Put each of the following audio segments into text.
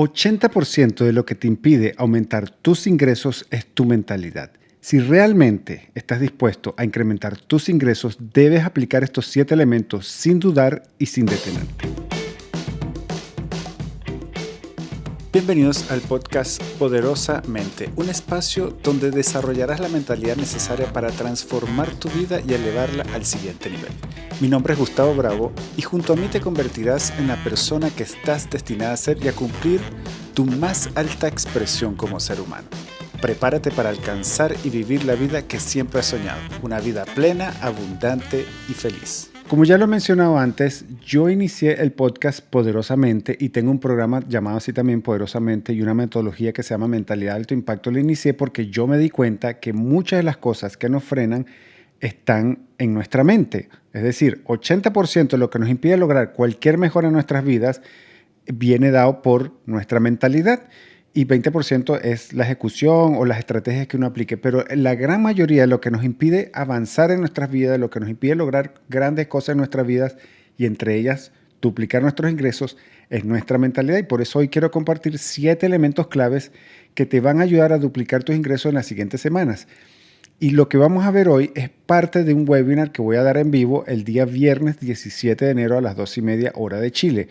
80% de lo que te impide aumentar tus ingresos es tu mentalidad. Si realmente estás dispuesto a incrementar tus ingresos, debes aplicar estos 7 elementos sin dudar y sin detenerte. Bienvenidos al podcast Poderosamente, un espacio donde desarrollarás la mentalidad necesaria para transformar tu vida y elevarla al siguiente nivel. Mi nombre es Gustavo Bravo y junto a mí te convertirás en la persona que estás destinada a ser y a cumplir tu más alta expresión como ser humano. Prepárate para alcanzar y vivir la vida que siempre has soñado, una vida plena, abundante y feliz. Como ya lo he mencionado antes, yo inicié el podcast Poderosamente y tengo un programa llamado así también Poderosamente y una metodología que se llama Mentalidad de Alto Impacto. Lo inicié porque yo me di cuenta que muchas de las cosas que nos frenan están en nuestra mente. Es decir, 80% de lo que nos impide lograr cualquier mejora en nuestras vidas viene dado por nuestra mentalidad. Y 20% es la ejecución o las estrategias que uno aplique. Pero la gran mayoría de lo que nos impide avanzar en nuestras vidas, lo que nos impide lograr grandes cosas en nuestras vidas y entre ellas duplicar nuestros ingresos, es nuestra mentalidad. Y por eso hoy quiero compartir 7 elementos claves que te van a ayudar a duplicar tus ingresos en las siguientes semanas. Y lo que vamos a ver hoy es parte de un webinar que voy a dar en vivo el día viernes 17 de enero a las 2:30 hora de Chile.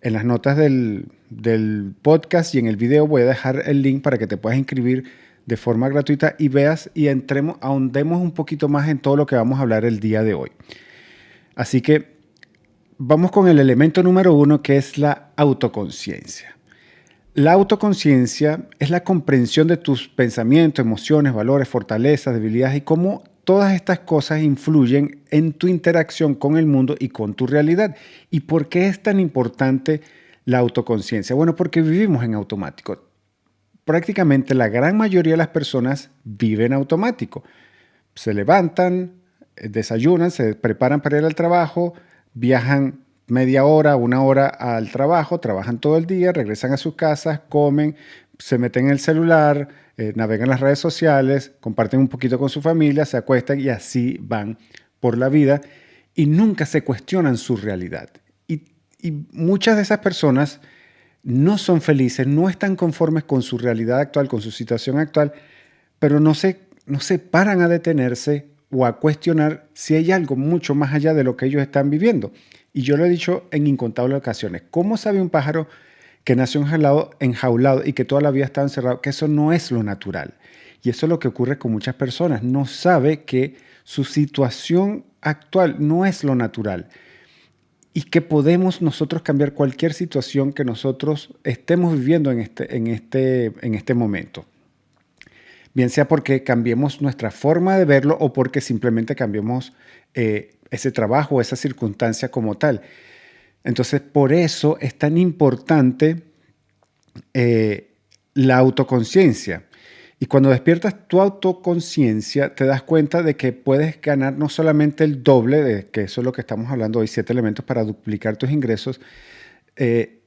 En las notas del podcast y en el video voy a dejar el link para que te puedas inscribir de forma gratuita y veas y ahondemos un poquito más en todo lo que vamos a hablar el día de hoy. Así que vamos con el elemento número 1, que es la autoconciencia. La autoconciencia es la comprensión de tus pensamientos, emociones, valores, fortalezas, debilidades y cómo todas estas cosas influyen en tu interacción con el mundo y con tu realidad. ¿Y por qué es tan importante la autoconciencia? Bueno, porque vivimos en automático. Prácticamente la gran mayoría de las personas viven automático. Se levantan, desayunan, se preparan para ir al trabajo, viajan media hora, 1 hora al trabajo, trabajan todo el día, regresan a sus casas, comen, se meten en el celular, navegan las redes sociales, comparten un poquito con su familia, se acuestan y así van por la vida y nunca se cuestionan su realidad. Y muchas de esas personas no son felices, no están conformes con su realidad actual, con su situación actual, pero no se paran a detenerse o a cuestionar si hay algo mucho más allá de lo que ellos están viviendo. Y yo lo he dicho en incontables ocasiones. ¿Cómo sabe un pájaro que nació enjaulado y que toda la vida estaba encerrado? Que eso no es lo natural. Y eso es lo que ocurre con muchas personas. No sabe que su situación actual no es lo natural. Y que podemos nosotros cambiar cualquier situación que nosotros estemos viviendo en este momento. Bien sea porque cambiemos nuestra forma de verlo o porque simplemente cambiemos ese trabajo o esa circunstancia como tal. Entonces, por eso es tan importante la autoconciencia. Y cuando despiertas tu autoconciencia, te das cuenta de que puedes ganar no solamente el doble, que eso es lo que estamos hablando hoy, 7 elementos para duplicar tus ingresos,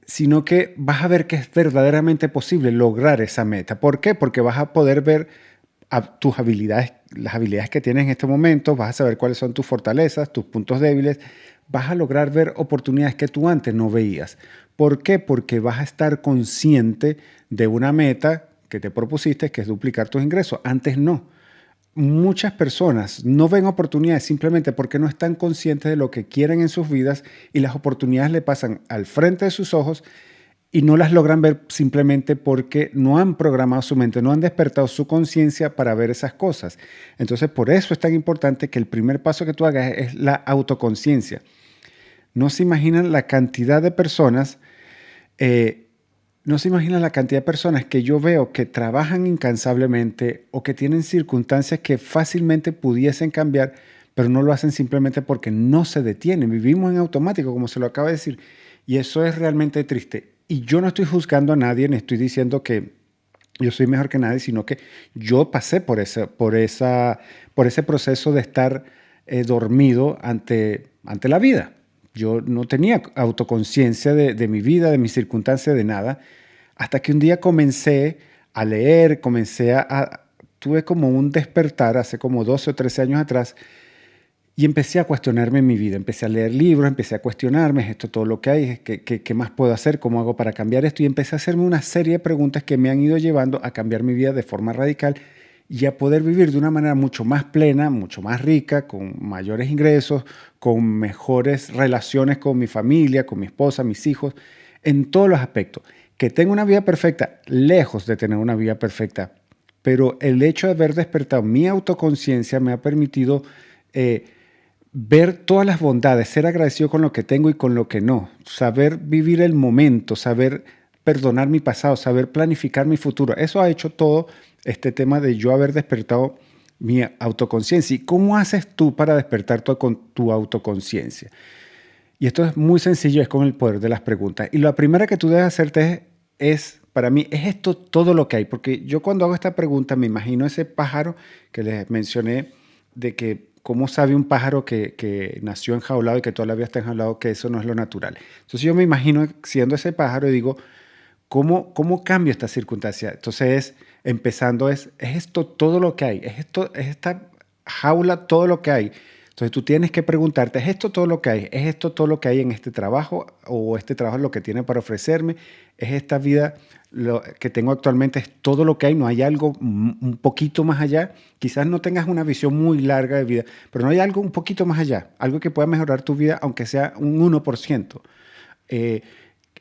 sino que vas a ver que es verdaderamente posible lograr esa meta. ¿Por qué? Porque vas a poder ver tus habilidades, las habilidades que tienes en este momento, vas a saber cuáles son tus fortalezas, tus puntos débiles, vas a lograr ver oportunidades que tú antes no veías. ¿Por qué? Porque vas a estar consciente de una meta que te propusiste, que es duplicar tus ingresos. Antes no. Muchas personas no ven oportunidades simplemente porque no están conscientes de lo que quieren en sus vidas y las oportunidades le pasan al frente de sus ojos y no las logran ver simplemente porque no han programado su mente, no han despertado su conciencia para ver esas cosas. Entonces, por eso es tan importante que el primer paso que tú hagas es la autoconciencia. No se imaginan la cantidad de personas, que yo veo que trabajan incansablemente o que tienen circunstancias que fácilmente pudiesen cambiar, pero no lo hacen simplemente porque no se detienen. Vivimos en automático, como se lo acaba de decir, y eso es realmente triste. Y yo no estoy juzgando a nadie, ni estoy diciendo que yo soy mejor que nadie, sino que yo pasé por ese proceso de estar dormido ante la vida. Yo no tenía autoconciencia de mi vida, de mis circunstancias, de nada, hasta que un día comencé a leer, tuve como un despertar hace como 12 o 13 años atrás, Y empecé a cuestionarme mi vida, empecé a leer libros, empecé a cuestionarme, ¿es esto todo lo que hay? ¿Qué más puedo hacer? ¿Cómo hago para cambiar esto? Y empecé a hacerme una serie de preguntas que me han ido llevando a cambiar mi vida de forma radical y a poder vivir de una manera mucho más plena, mucho más rica, con mayores ingresos, con mejores relaciones con mi familia, con mi esposa, mis hijos, en todos los aspectos. Que tenga una vida perfecta, lejos de tener una vida perfecta, pero el hecho de haber despertado mi autoconciencia me ha permitido ver todas las bondades, ser agradecido con lo que tengo y con lo que no, saber vivir el momento, saber perdonar mi pasado, saber planificar mi futuro. Eso ha hecho todo este tema de yo haber despertado mi autoconciencia. ¿Y cómo haces tú para despertar tu autoconciencia? Y esto es muy sencillo, es con el poder de las preguntas. Y la primera que tú debes hacerte para mí, ¿es esto todo lo que hay? Porque yo cuando hago esta pregunta me imagino ese pájaro que les mencioné de que cómo sabe un pájaro que nació enjaulado y que toda la vida está enjaulado, que eso no es lo natural. Entonces yo me imagino siendo ese pájaro y digo, ¿cómo cambio esta circunstancia? Entonces empezando ¿es esto todo lo que hay? ¿Es esta jaula todo lo que hay? Entonces tú tienes que preguntarte, ¿es esto todo lo que hay? ¿Es esto todo lo que hay en este trabajo? ¿O este trabajo es lo que tiene para ofrecerme? ¿Es esta vida lo que tengo actualmente? ¿Es todo lo que hay? ¿No hay algo un poquito más allá? Quizás no tengas una visión muy larga de vida, pero no hay algo un poquito más allá, algo que pueda mejorar tu vida, aunque sea un 1%. ¿Es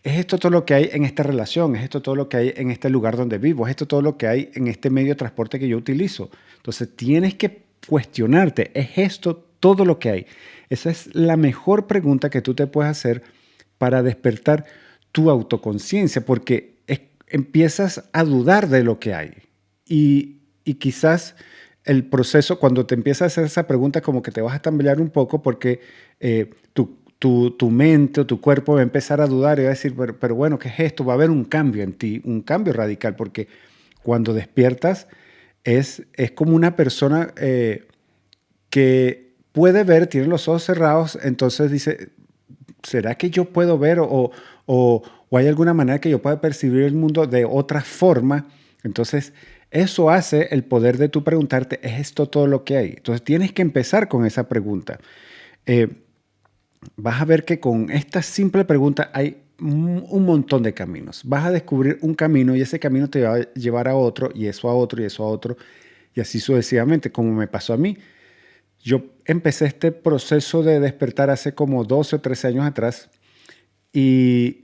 esto todo lo que hay en esta relación? ¿Es esto todo lo que hay en este lugar donde vivo? ¿Es esto todo lo que hay en este medio de transporte que yo utilizo? Entonces tienes que cuestionarte, ¿es esto todo lo que hay? Esa es la mejor pregunta que tú te puedes hacer para despertar tu autoconciencia, porque empiezas a dudar de lo que hay. Y quizás el proceso, cuando te empiezas a hacer esa pregunta, como que te vas a tambalear un poco porque tu mente o tu cuerpo va a empezar a dudar y va a decir, pero bueno, ¿qué es esto? Va a haber un cambio en ti, un cambio radical, porque cuando despiertas es como una persona que puede ver, tiene los ojos cerrados, entonces dice, ¿será que yo puedo ver o hay alguna manera que yo pueda percibir el mundo de otra forma? Entonces, eso hace el poder de tú preguntarte, ¿es esto todo lo que hay? Entonces, tienes que empezar con esa pregunta. Vas a ver que con esta simple pregunta hay un montón de caminos. Vas a descubrir un camino y ese camino te va a llevar a otro y eso a otro y eso a otro y así sucesivamente, como me pasó a mí. Yo empecé este proceso de despertar hace como 12 o 13 años atrás y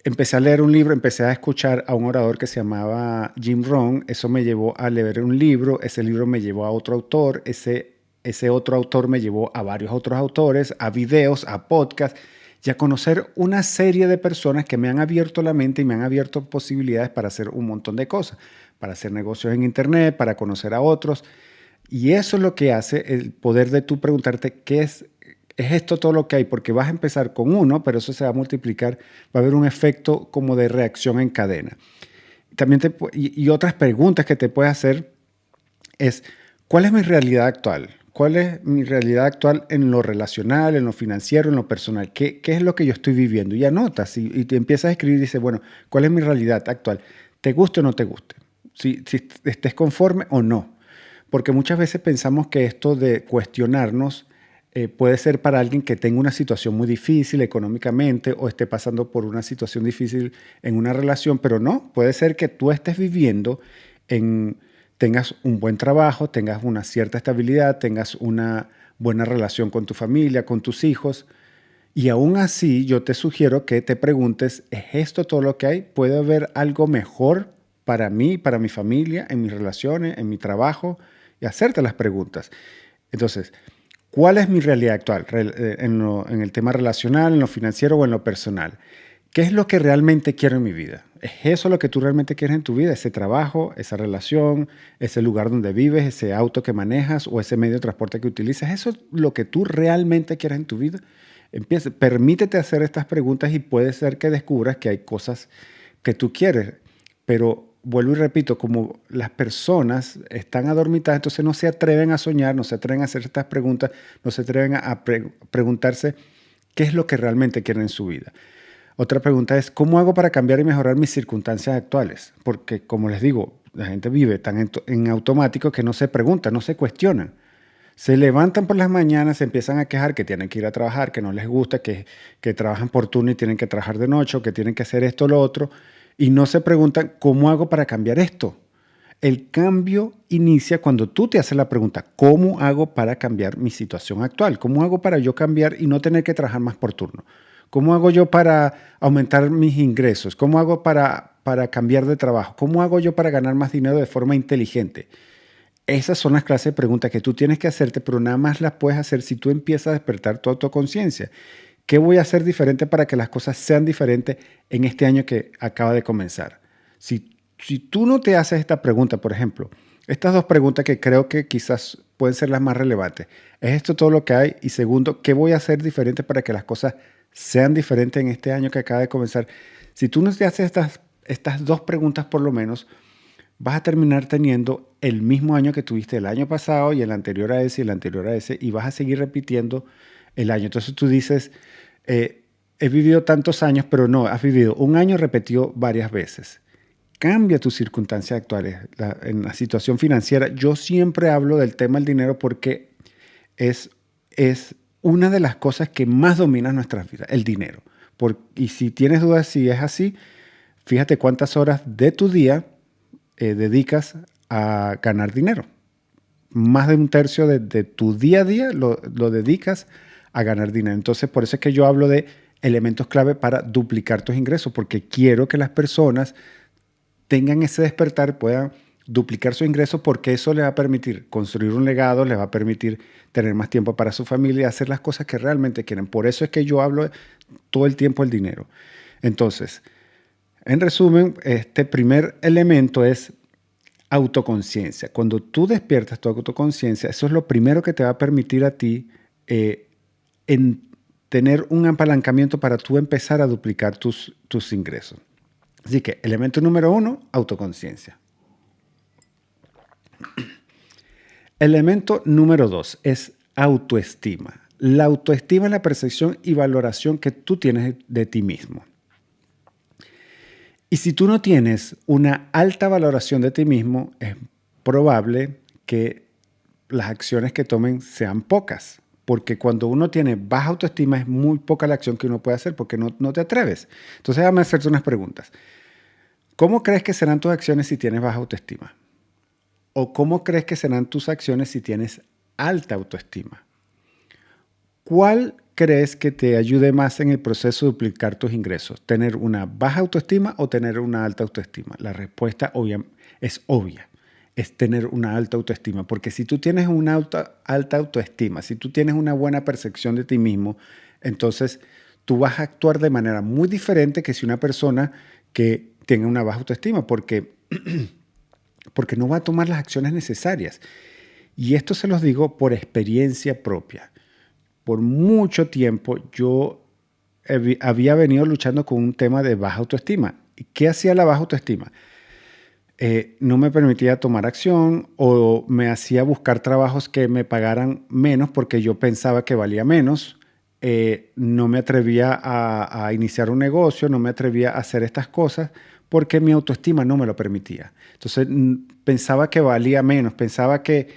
empecé a leer un libro, empecé a escuchar a un orador que se llamaba Jim Rohn. Eso me llevó a leer un libro, ese libro me llevó a otro autor, ese otro autor me llevó a varios otros autores, a videos, a podcasts y a conocer una serie de personas que me han abierto la mente y me han abierto posibilidades para hacer un montón de cosas, para hacer negocios en internet, para conocer a otros. Y eso es lo que hace el poder de tú preguntarte qué es esto todo lo que hay, porque vas a empezar con uno, pero eso se va a multiplicar, va a haber un efecto como de reacción en cadena. También y otras preguntas que te puedes hacer es, ¿cuál es mi realidad actual? ¿Cuál es mi realidad actual en lo relacional, en lo financiero, en lo personal? ¿Qué es lo que yo estoy viviendo? Y anotas y te empiezas a escribir y dices, bueno, ¿cuál es mi realidad actual? ¿Te guste o no te guste? Si estés conforme o no. Porque muchas veces pensamos que esto de cuestionarnos puede ser para alguien que tenga una situación muy difícil económicamente o esté pasando por una situación difícil en una relación, pero no, puede ser que tú estés viviendo tengas un buen trabajo, tengas una cierta estabilidad, tengas una buena relación con tu familia, con tus hijos, y aún así yo te sugiero que te preguntes, ¿es esto todo lo que hay? ¿Puede haber algo mejor para mí, para mi familia, en mis relaciones, en mi trabajo? Y hacerte las preguntas. Entonces, ¿cuál es mi realidad actual en el tema relacional, en lo financiero o en lo personal? ¿Qué es lo que realmente quiero en mi vida? ¿Es eso lo que tú realmente quieres en tu vida? ¿Ese trabajo, esa relación, ese lugar donde vives, ese auto que manejas o ese medio de transporte que utilizas? ¿Eso es lo que tú realmente quieres en tu vida? Permítete hacer estas preguntas y puede ser que descubras que hay cosas que tú quieres, pero vuelvo y repito, como las personas están adormitadas, entonces no se atreven a soñar, no se atreven a hacer estas preguntas, no se atreven a preguntarse qué es lo que realmente quieren en su vida. Otra pregunta es, ¿cómo hago para cambiar y mejorar mis circunstancias actuales? Porque, como les digo, la gente vive tan en automático que no se pregunta, no se cuestiona. Se levantan por las mañanas, se empiezan a quejar que tienen que ir a trabajar, que no les gusta, que trabajan por turno y tienen que trabajar de noche, o que tienen que hacer esto o lo otro, y no se preguntan, ¿cómo hago para cambiar esto? El cambio inicia cuando tú te haces la pregunta, ¿cómo hago para cambiar mi situación actual? ¿Cómo hago para yo cambiar y no tener que trabajar más por turno? ¿Cómo hago yo para aumentar mis ingresos? ¿Cómo hago para cambiar de trabajo? ¿Cómo hago yo para ganar más dinero de forma inteligente? Esas son las clases de preguntas que tú tienes que hacerte, pero nada más las puedes hacer si tú empiezas a despertar tu autoconciencia. ¿Qué voy a hacer diferente para que las cosas sean diferentes en este año que acaba de comenzar? Si tú no te haces esta pregunta, por ejemplo, estas dos preguntas que creo que quizás pueden ser las más relevantes. ¿Es esto todo lo que hay? Y segundo, ¿qué voy a hacer diferente para que las cosas sean diferentes en este año que acaba de comenzar? Si tú no te haces estas dos preguntas por lo menos, vas a terminar teniendo el mismo año que tuviste el año pasado y el anterior a ese y el anterior a ese, y vas a seguir repitiendo el año. Entonces tú dices, he vivido tantos años, pero no, has vivido un año repetido varias veces. Cambia tus circunstancias actuales. En la situación financiera, yo siempre hablo del tema del dinero porque es una de las cosas que más dominan nuestras vidas, el dinero. Y si tienes dudas si es así, fíjate cuántas horas de tu día dedicas a ganar dinero. Más de un tercio de tu día a día lo dedicas a ganar dinero. Entonces, por eso es que yo hablo de elementos clave para duplicar tus ingresos, porque quiero que las personas tengan ese despertar, puedan duplicar su ingreso, porque eso les va a permitir construir un legado, les va a permitir tener más tiempo para su familia y hacer las cosas que realmente quieren. Por eso es que yo hablo todo el tiempo del dinero. Entonces, en resumen, este primer elemento es autoconciencia. Cuando tú despiertas tu autoconciencia, eso es lo primero que te va a permitir a ti en tener un apalancamiento para tú empezar a duplicar tus ingresos. Así que, elemento número 1, autoconciencia. Elemento número 2 es autoestima. La autoestima es la percepción y valoración que tú tienes de ti mismo. Y si tú no tienes una alta valoración de ti mismo, es probable que las acciones que tomen sean pocas. Porque cuando uno tiene baja autoestima, es muy poca la acción que uno puede hacer porque no te atreves. Entonces, déjame hacerte unas preguntas. ¿Cómo crees que serán tus acciones si tienes baja autoestima? ¿O cómo crees que serán tus acciones si tienes alta autoestima? ¿Cuál crees que te ayude más en el proceso de duplicar tus ingresos? ¿Tener una baja autoestima o tener una alta autoestima? La respuesta es obvia. Es tener una alta autoestima. Porque si tú tienes una alta autoestima, si tú tienes una buena percepción de ti mismo, entonces tú vas a actuar de manera muy diferente que si una persona que tenga una baja autoestima, porque no va a tomar las acciones necesarias. Y esto se los digo por experiencia propia. Por mucho tiempo yo había venido luchando con un tema de baja autoestima. ¿Y qué hacía la baja autoestima? No me permitía tomar acción o me hacía buscar trabajos que me pagaran menos porque yo pensaba que valía menos. No me atrevía a iniciar un negocio, no me atrevía a hacer estas cosas porque mi autoestima no me lo permitía. Entonces pensaba que valía menos, pensaba que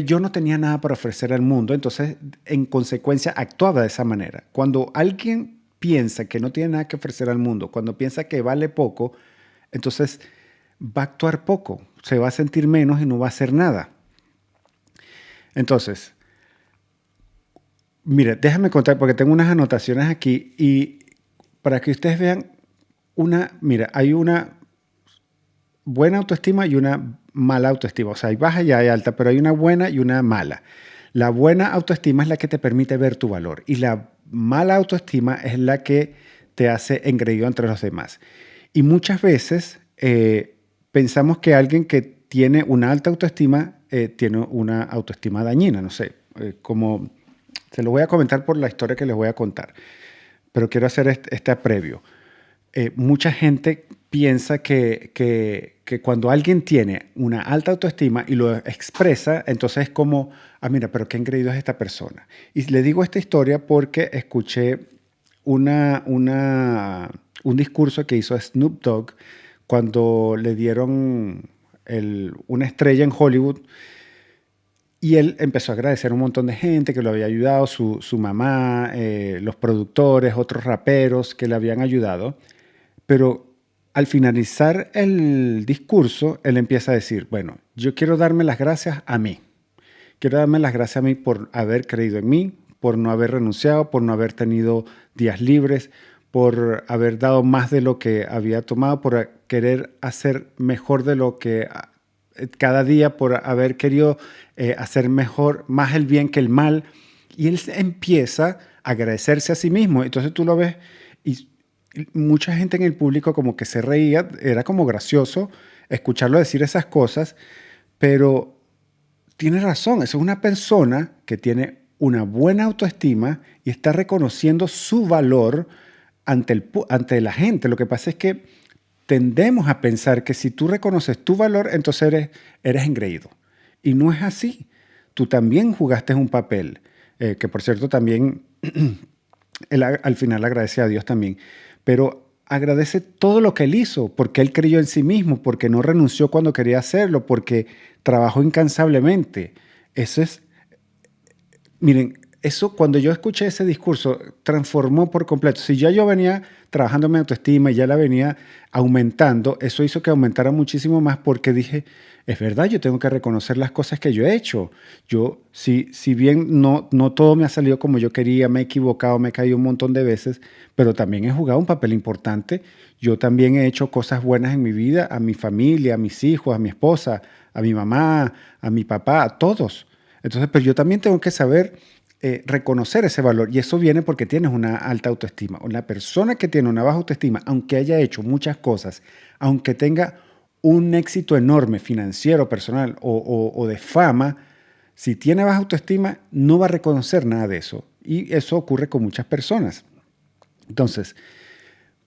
yo no tenía nada para ofrecer al mundo, entonces en consecuencia actuaba de esa manera. Cuando alguien piensa que no tiene nada que ofrecer al mundo, cuando piensa que vale poco, entonces va a actuar poco, se va a sentir menos y no va a hacer nada. Entonces, mira, déjame contar porque tengo unas anotaciones aquí y para que ustedes vean hay una buena autoestima y una mala autoestima. O sea, hay baja y hay alta, pero hay una buena y una mala. La buena autoestima es la que te permite ver tu valor y la mala autoestima es la que te hace engreído entre los demás. Y muchas veces pensamos que alguien que tiene una alta autoestima tiene una autoestima dañina. No sé, como se lo voy a comentar por la historia que les voy a contar, pero quiero hacer este previo. Mucha gente piensa que cuando alguien tiene una alta autoestima y lo expresa, entonces es como, mira, pero qué engreído es esta persona. Y le digo esta historia porque escuché un discurso que hizo Snoop Dogg cuando le dieron una estrella en Hollywood. Y él empezó a agradecer a un montón de gente que lo había ayudado, su mamá, los productores, otros raperos que le habían ayudado. Pero al finalizar el discurso, él empieza a decir, bueno, yo quiero darme las gracias a mí. Quiero darme las gracias a mí por haber creído en mí, por no haber renunciado, por no haber tenido días libres, por haber dado más de lo que había tomado, por querer hacer mejor de lo que cada día, por haber querido hacer mejor, más el bien que el mal. Y él empieza a agradecerse a sí mismo. Entonces tú lo ves y mucha gente en el público como que se reía, era como gracioso escucharlo decir esas cosas, pero tiene razón, es una persona que tiene una buena autoestima y está reconociendo su valor ante la gente. Lo que pasa es que tendemos a pensar que si tú reconoces tu valor, entonces eres engreído. Y no es así. Tú también jugaste un papel, que por cierto también él al final agradece a Dios también, pero agradece todo lo que él hizo, porque él creyó en sí mismo, porque no renunció cuando quería hacerlo, porque trabajó incansablemente. Eso es, miren, eso cuando yo escuché ese discurso transformó por completo. Si ya yo venía trabajando en mi autoestima y ya la venía aumentando, eso hizo que aumentara muchísimo más porque dije, es verdad, yo tengo que reconocer las cosas que yo he hecho. Yo, si bien no todo me ha salido como yo quería, me he equivocado, me he caído un montón de veces, pero también he jugado un papel importante. Yo también he hecho cosas buenas en mi vida, a mi familia, a mis hijos, a mi esposa, a mi mamá, a mi papá, a todos. Entonces, pero yo también tengo que saber reconocer ese valor y eso viene porque tienes una alta autoestima. Una persona que tiene una baja autoestima, aunque haya hecho muchas cosas, aunque tenga un éxito enorme financiero, personal o de fama, si tiene baja autoestima no va a reconocer nada de eso y eso ocurre con muchas personas. Entonces,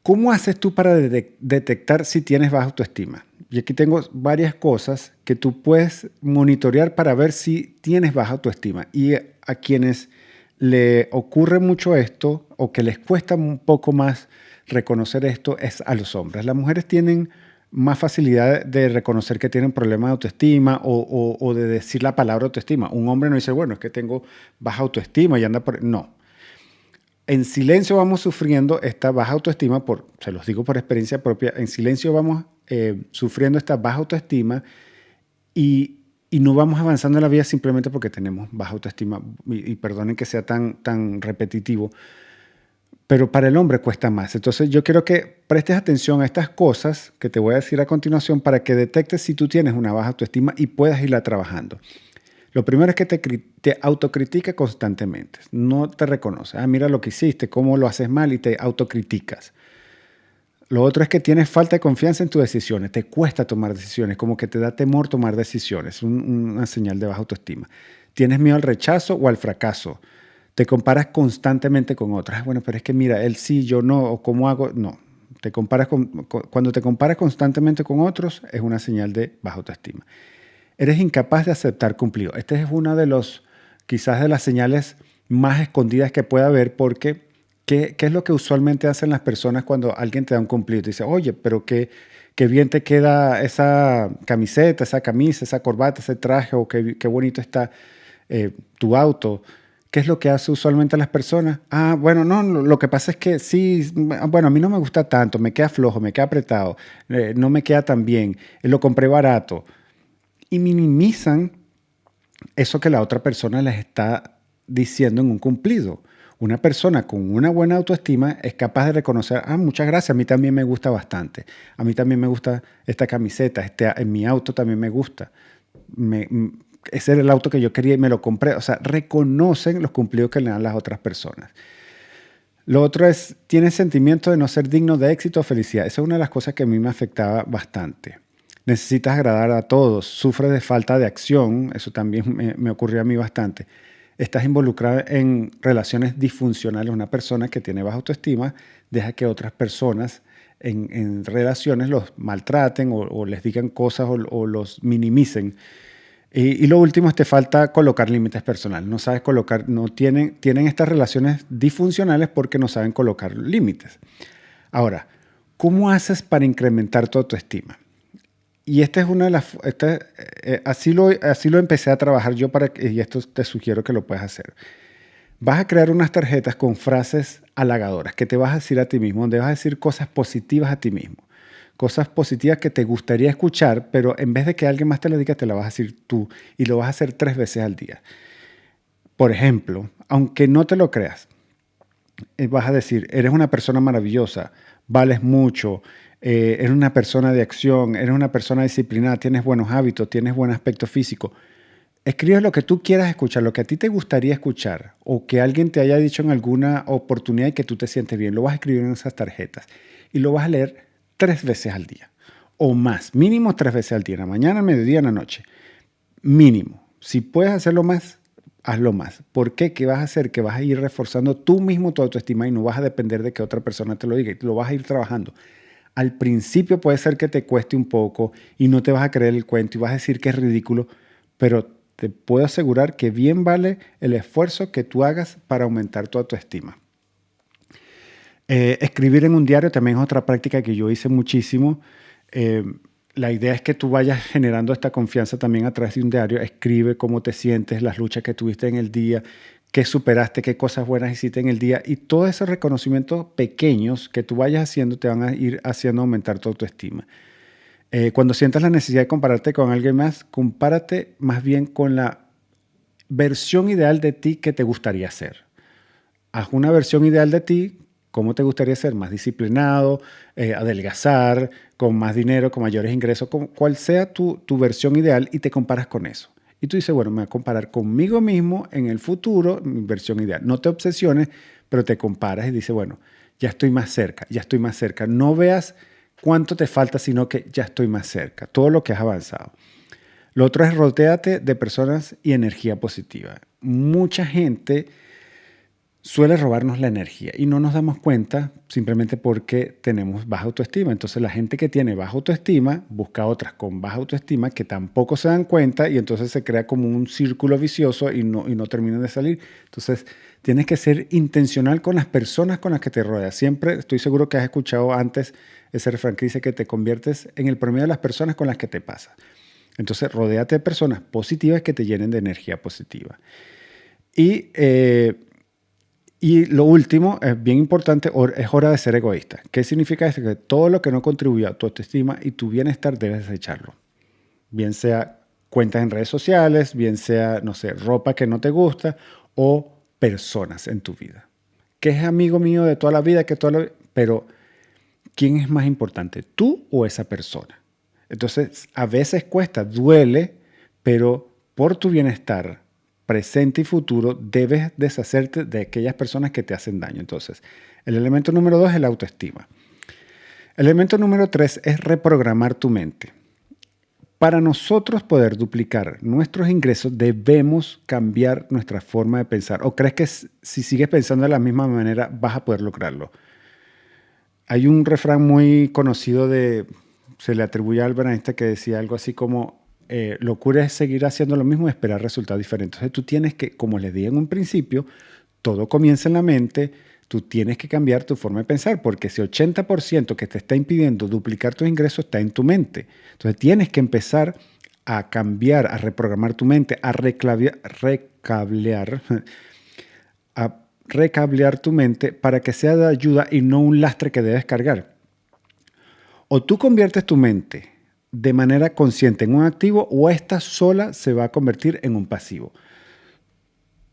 ¿cómo haces tú para detectar si tienes baja autoestima? Y aquí tengo varias cosas que tú puedes monitorear para ver si tienes baja autoestima. Y a quienes le ocurre mucho esto o que les cuesta un poco más reconocer esto es a los hombres. Las mujeres tienen más facilidad de reconocer que tienen problemas de autoestima o de decir la palabra autoestima. Un hombre no dice, bueno, es que tengo baja autoestima y anda por... No. En silencio vamos sufriendo esta baja autoestima, se los digo por experiencia propia, en silencio vamos sufriendo esta baja autoestima y no vamos avanzando en la vida simplemente porque tenemos baja autoestima. Y perdonen que sea tan repetitivo, pero para el hombre cuesta más. Entonces yo quiero que prestes atención a estas cosas que te voy a decir a continuación para que detectes si tú tienes una baja autoestima y puedas irla trabajando. Lo primero es que te autocritica constantemente. No te reconoce. Mira lo que hiciste, cómo lo haces mal y te autocriticas. Lo otro es que tienes falta de confianza en tus decisiones. Te cuesta tomar decisiones, como que te da temor tomar decisiones. Una señal de baja autoestima. Tienes miedo al rechazo o al fracaso. Te comparas constantemente con otras. Bueno, pero es que mira, él sí, yo no, o cómo hago. No. Cuando te comparas constantemente con otros, es una señal de baja autoestima. Eres incapaz de aceptar cumplido. Este es una de quizás de las señales más escondidas que puede haber porque ¿qué es lo que usualmente hacen las personas cuando alguien te da un cumplido? Te dice, oye, pero qué bien te queda esa camiseta, esa camisa, esa corbata, ese traje o qué bonito está tu auto. ¿Qué es lo que hace usualmente las personas? Bueno, no, lo que pasa es que sí, bueno, a mí no me gusta tanto, me queda flojo, me queda apretado, no me queda tan bien, lo compré barato. Y minimizan eso que la otra persona les está diciendo en un cumplido. Una persona con una buena autoestima es capaz de reconocer, muchas gracias, a mí también me gusta bastante. A mí también me gusta esta camiseta, en mi auto también me gusta. Ese era el auto que yo quería y me lo compré. O sea, reconocen los cumplidos que le dan las otras personas. Lo otro es, tienes sentimiento de no ser digno de éxito o felicidad. Esa es una de las cosas que a mí me afectaba bastante. Necesitas agradar a todos, sufres de falta de acción, eso también me ocurrió a mí bastante. Estás involucrado en relaciones disfuncionales. Una persona que tiene baja autoestima deja que otras personas en relaciones los maltraten o les digan cosas o los minimicen. Y lo último es te falta colocar límites personales. No sabes colocar, tienen estas relaciones disfuncionales porque no saben colocar límites. Ahora, ¿cómo haces para incrementar tu autoestima? Y esta es una de las... así lo empecé a trabajar yo y esto te sugiero que lo puedas hacer. Vas a crear unas tarjetas con frases halagadoras que te vas a decir a ti mismo, donde vas a decir cosas positivas a ti mismo. Cosas positivas que te gustaría escuchar, pero en vez de que alguien más te lo diga, te la vas a decir tú y lo vas a hacer 3 veces al día. Por ejemplo, aunque no te lo creas, vas a decir, eres una persona maravillosa, vales mucho, eres una persona de acción, eres una persona disciplinada, tienes buenos hábitos, tienes buen aspecto físico. Escribe lo que tú quieras escuchar, lo que a ti te gustaría escuchar o que alguien te haya dicho en alguna oportunidad y que tú te sientes bien. Lo vas a escribir en esas tarjetas y lo vas a leer 3 veces al día o más, mínimo 3 veces al día, en la mañana, en mediodía, en la noche. Mínimo. Si puedes hacerlo más, hazlo más. ¿Por qué? ¿Qué vas a hacer? Que vas a ir reforzando tú mismo tu autoestima y no vas a depender de que otra persona te lo diga. Lo vas a ir trabajando. Al principio puede ser que te cueste un poco y no te vas a creer el cuento y vas a decir que es ridículo, pero te puedo asegurar que bien vale el esfuerzo que tú hagas para aumentar tu autoestima. Escribir en un diario también es otra práctica que yo hice muchísimo. La idea es que tú vayas generando esta confianza también a través de un diario. Escribe cómo te sientes, las luchas que tuviste en el día, qué superaste, qué cosas buenas hiciste en el día. Y todos esos reconocimientos pequeños que tú vayas haciendo te van a ir haciendo aumentar tu autoestima. Cuando sientas la necesidad de compararte con alguien más, compárate más bien con la versión ideal de ti que te gustaría ser. Haz una versión ideal de ti. ¿Cómo te gustaría ser? Más disciplinado, adelgazar, con más dinero, con mayores ingresos, cual sea tu versión ideal y te comparas con eso. Y tú dices, bueno, me voy a comparar conmigo mismo en el futuro, mi versión ideal. No te obsesiones, pero te comparas y dices, bueno, ya estoy más cerca, ya estoy más cerca. No veas cuánto te falta, sino que ya estoy más cerca, todo lo que has avanzado. Lo otro es rodéate de personas y energía positiva. Mucha gente suele robarnos la energía y no nos damos cuenta simplemente porque tenemos baja autoestima. Entonces la gente que tiene baja autoestima busca a otras con baja autoestima que tampoco se dan cuenta y entonces se crea como un círculo vicioso y no terminan de salir. Entonces tienes que ser intencional con las personas con las que te rodeas. Siempre estoy seguro que has escuchado antes ese refrán que dice que te conviertes en el promedio de las personas con las que te pasas. Entonces rodéate de personas positivas que te llenen de energía positiva. Y lo último, es bien importante, es hora de ser egoísta. ¿Qué significa esto? Que todo lo que no contribuye a tu autoestima y tu bienestar debes desecharlo. Bien sea cuentas en redes sociales, bien sea, no sé, ropa que no te gusta o personas en tu vida. Que es amigo mío de toda la vida, pero ¿quién es más importante, tú o esa persona? Entonces, a veces cuesta, duele, pero por tu bienestar presente y futuro, debes deshacerte de aquellas personas que te hacen daño. Entonces, el elemento número 2 es la autoestima. El elemento número 3 es reprogramar tu mente. Para nosotros poder duplicar nuestros ingresos, debemos cambiar nuestra forma de pensar. ¿O crees que si sigues pensando de la misma manera vas a poder lograrlo? Hay un refrán muy conocido se le atribuye a Albert Einstein que decía algo así como locura es seguir haciendo lo mismo y esperar resultados diferentes. Entonces tú tienes que, como les dije en un principio, todo comienza en la mente, tú tienes que cambiar tu forma de pensar, porque ese 80% que te está impidiendo duplicar tus ingresos está en tu mente. Entonces tienes que empezar a cambiar, a reprogramar tu mente, a recablear tu mente para que sea de ayuda y no un lastre que debes cargar. O tú conviertes tu mente de manera consciente en un activo o esta sola se va a convertir en un pasivo.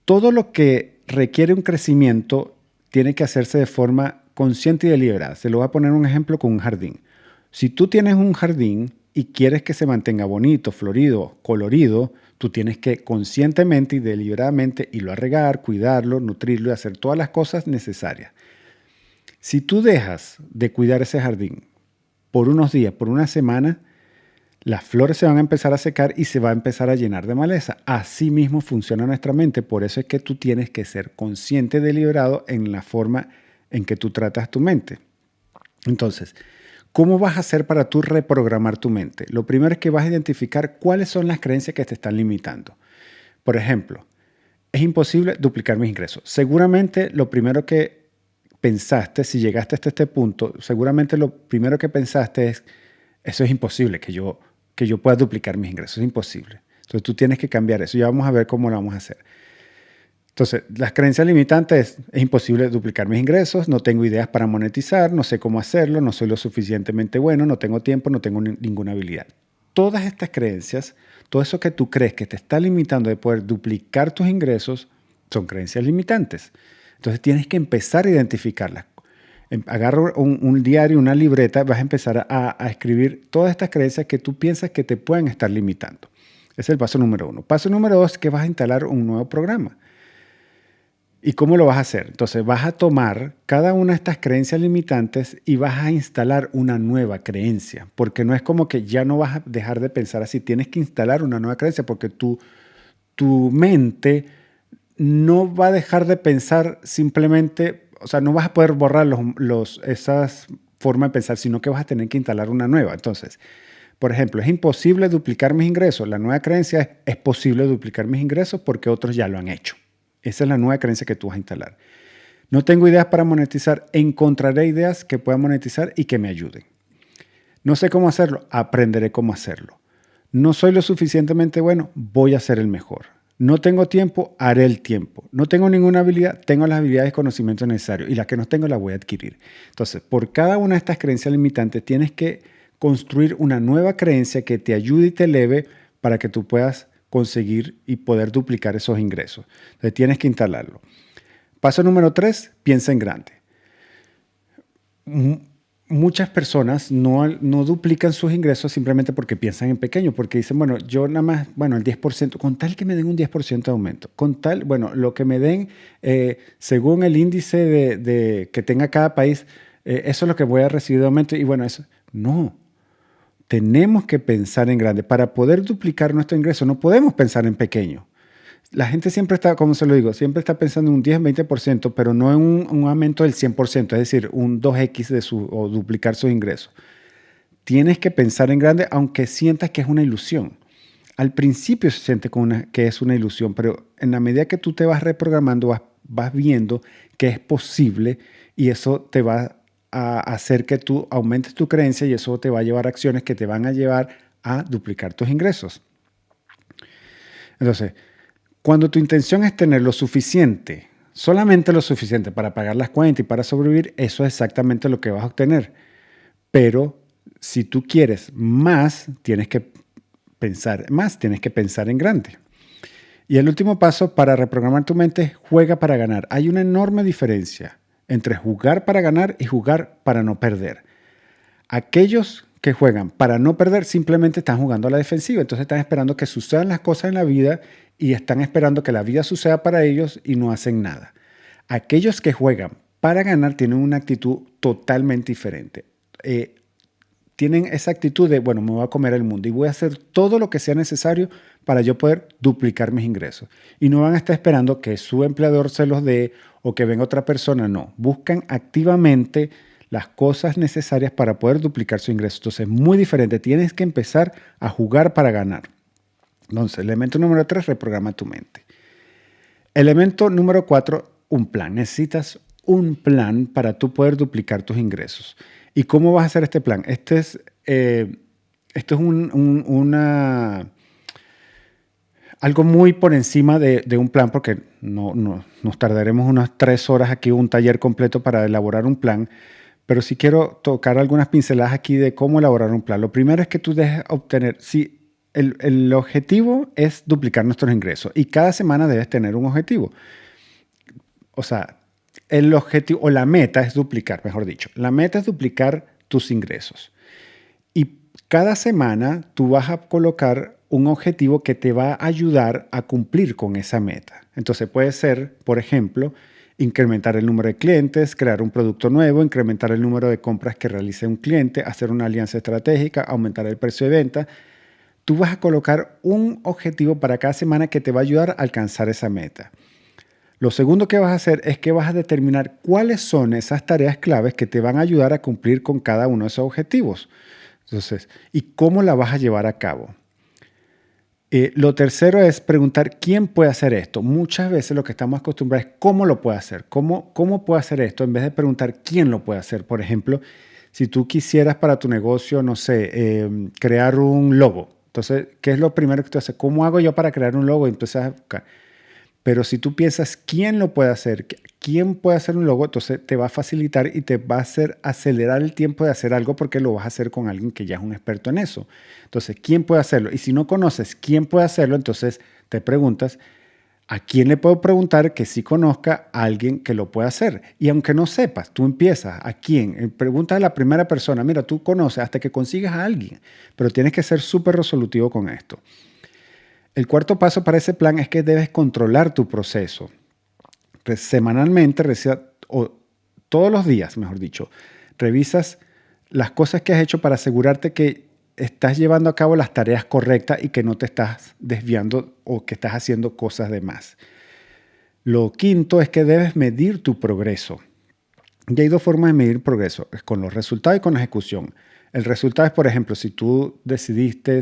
Todo lo que requiere un crecimiento tiene que hacerse de forma consciente y deliberada. Se lo voy a poner un ejemplo con un jardín. Si tú tienes un jardín y quieres que se mantenga bonito, florido, colorido, tú tienes que conscientemente y deliberadamente irlo a regar, cuidarlo, nutrirlo y hacer todas las cosas necesarias. Si tú dejas de cuidar ese jardín por unos días, por una semana, las flores se van a empezar a secar y se va a empezar a llenar de maleza. Así mismo funciona nuestra mente. Por eso es que tú tienes que ser consciente y deliberado en la forma en que tú tratas tu mente. Entonces, ¿cómo vas a hacer para tú reprogramar tu mente? Lo primero es que vas a identificar cuáles son las creencias que te están limitando. Por ejemplo, es imposible duplicar mis ingresos. Seguramente lo primero que pensaste, si llegaste hasta este punto, seguramente lo primero que pensaste es, eso es imposible, que yo que yo pueda duplicar mis ingresos. Es imposible. Entonces tú tienes que cambiar eso. Ya vamos a ver cómo lo vamos a hacer. Entonces, las creencias limitantes es imposible duplicar mis ingresos, no tengo ideas para monetizar, no sé cómo hacerlo, no soy lo suficientemente bueno, no tengo tiempo, no tengo ninguna habilidad. Todas estas creencias, todo eso que tú crees que te está limitando de poder duplicar tus ingresos, son creencias limitantes. Entonces tienes que empezar a identificarlas. Agarra un diario, una libreta, vas a empezar a escribir todas estas creencias que tú piensas que te pueden estar limitando. Ese es el paso número 1. Paso número 2 es que vas a instalar un nuevo programa. ¿Y cómo lo vas a hacer? Entonces vas a tomar cada una de estas creencias limitantes y vas a instalar una nueva creencia, porque no es como que ya no vas a dejar de pensar así, tienes que instalar una nueva creencia porque tu mente no va a dejar de pensar simplemente, o sea, no vas a poder borrar esas formas de pensar, sino que vas a tener que instalar una nueva. Entonces, por ejemplo, es imposible duplicar mis ingresos. La nueva creencia es posible duplicar mis ingresos porque otros ya lo han hecho. Esa es la nueva creencia que tú vas a instalar. No tengo ideas para monetizar, encontraré ideas que puedan monetizar y que me ayuden. No sé cómo hacerlo, aprenderé cómo hacerlo. No soy lo suficientemente bueno, voy a ser el mejor. No tengo tiempo, haré el tiempo. No tengo ninguna habilidad, tengo las habilidades y conocimientos necesarios y las que no tengo las voy a adquirir. Entonces, por cada una de estas creencias limitantes tienes que construir una nueva creencia que te ayude y te eleve para que tú puedas conseguir y poder duplicar esos ingresos. Entonces tienes que instalarlo. Paso número 3, piensa en grande. Muchas personas no duplican sus ingresos simplemente porque piensan en pequeño, porque dicen, bueno, yo nada más, bueno, el 10%, con tal que me den un 10% de aumento, con tal, bueno, lo que me den según el índice de que tenga cada país, eso es lo que voy a recibir de aumento. Y bueno, eso, no. Tenemos que pensar en grande. Para poder duplicar nuestro ingreso no podemos pensar en pequeño. La gente siempre está, como se lo digo, siempre está pensando en un 10, 20%, pero no en un aumento del 100%, es decir, un 2x o duplicar sus ingresos. Tienes que pensar en grande, aunque sientas que es una ilusión. Al principio se siente que es una ilusión, pero en la medida que tú te vas reprogramando, vas viendo que es posible y eso te va a hacer que tú aumentes tu creencia y eso te va a llevar a acciones que te van a llevar a duplicar tus ingresos. Entonces, cuando tu intención es tener lo suficiente, solamente lo suficiente para pagar las cuentas y para sobrevivir, eso es exactamente lo que vas a obtener. Pero si tú quieres más, tienes que pensar en grande. Y el último paso para reprogramar tu mente es juega para ganar. Hay una enorme diferencia entre jugar para ganar y jugar para no perder. Aquellos que juegan para no perder simplemente están jugando a la defensiva, entonces están esperando que sucedan las cosas en la vida y están esperando que la vida suceda para ellos y no hacen nada. Aquellos que juegan para ganar tienen una actitud totalmente diferente. Tienen esa actitud de, bueno, me voy a comer el mundo y voy a hacer todo lo que sea necesario para yo poder duplicar mis ingresos. Y no van a estar esperando que su empleador se los dé o que venga otra persona, no. Buscan activamente las cosas necesarias para poder duplicar su ingreso. Entonces, muy diferente. Tienes que empezar a jugar para ganar. Entonces, elemento número 3, reprograma tu mente. Elemento número 4, un plan. Necesitas un plan para tú poder duplicar tus ingresos. ¿Y cómo vas a hacer este plan? Esto es algo muy por encima de un plan, porque nos tardaremos unas 3 horas aquí, un taller completo para elaborar un plan, pero sí quiero tocar algunas pinceladas aquí de cómo elaborar un plan. Lo primero es que tú dejes obtener, si el objetivo es duplicar nuestros ingresos y cada semana debes tener un objetivo. O sea, el objetivo o la meta es duplicar, mejor dicho. La meta es duplicar tus ingresos. Y cada semana tú vas a colocar un objetivo que te va a ayudar a cumplir con esa meta. Entonces puede ser, por ejemplo, incrementar el número de clientes, crear un producto nuevo, incrementar el número de compras que realice un cliente, hacer una alianza estratégica, aumentar el precio de venta. Tú vas a colocar un objetivo para cada semana que te va a ayudar a alcanzar esa meta. Lo segundo que vas a hacer es que vas a determinar cuáles son esas tareas claves que te van a ayudar a cumplir con cada uno de esos objetivos. Entonces, ¿y cómo la vas a llevar a cabo? Lo tercero es preguntar quién puede hacer esto. Muchas veces lo que estamos acostumbrados es cómo lo puede hacer, cómo puede hacer esto, en vez de preguntar quién lo puede hacer. Por ejemplo, si tú quisieras para tu negocio, no sé, crear un logo. Entonces, ¿qué es lo primero que tú haces? ¿Cómo hago yo para crear un logo? Y empiezas a buscar. Pero si tú piensas quién lo puede hacer, quién puede hacer un logo, entonces te va a facilitar y te va a hacer acelerar el tiempo de hacer algo porque lo vas a hacer con alguien que ya es un experto en eso. Entonces, ¿quién puede hacerlo? Y si no conoces quién puede hacerlo, entonces te preguntas, ¿a quién le puedo preguntar que sí conozca a alguien que lo pueda hacer? Y aunque no sepas, tú empiezas, ¿a quién? Pregunta a la primera persona, mira, tú conoces hasta que consigas a alguien, pero tienes que ser súper resolutivo con esto. El cuarto paso para ese plan es que debes controlar tu proceso. Semanalmente, o todos los días, mejor dicho, revisas las cosas que has hecho para asegurarte que estás llevando a cabo las tareas correctas y que no te estás desviando o que estás haciendo cosas de más. Lo quinto es que debes medir tu progreso. Y hay dos formas de medir progreso, es con los resultados y con la ejecución. El resultado es, por ejemplo, si tú decidiste